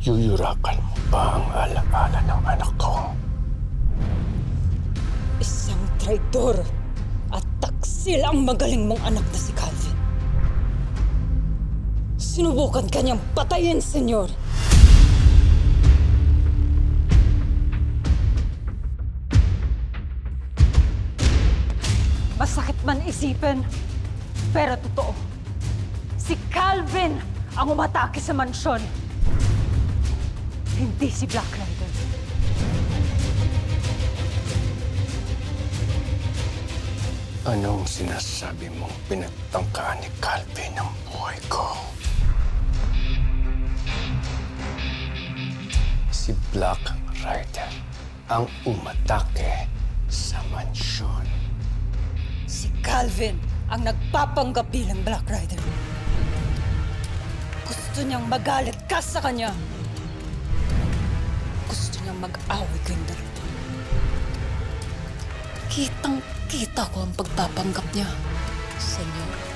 Yuyurakan mo ba ang alaala ng anak ko? Isang traidor at taksil ang magaling mong anak na si Calvin. Sinubukan kanyang patayin, senyor. Masakit man isipin, pero totoo. Si Calvin ang umatake sa mansyon. Hindi si Black Rider. Anong sinasabi mong pinagtangkaan ni Calvin ang buhay ko? Si Black Rider ang umatake sa mansyon. Si Calvin ang nagpapanggap bilang Black Rider. Gusto niyang magalit ka sa kanya. Gusto niyang mag-away kayong dalawa. Kitang-kita ko ang pagpapanggap niya, senyor.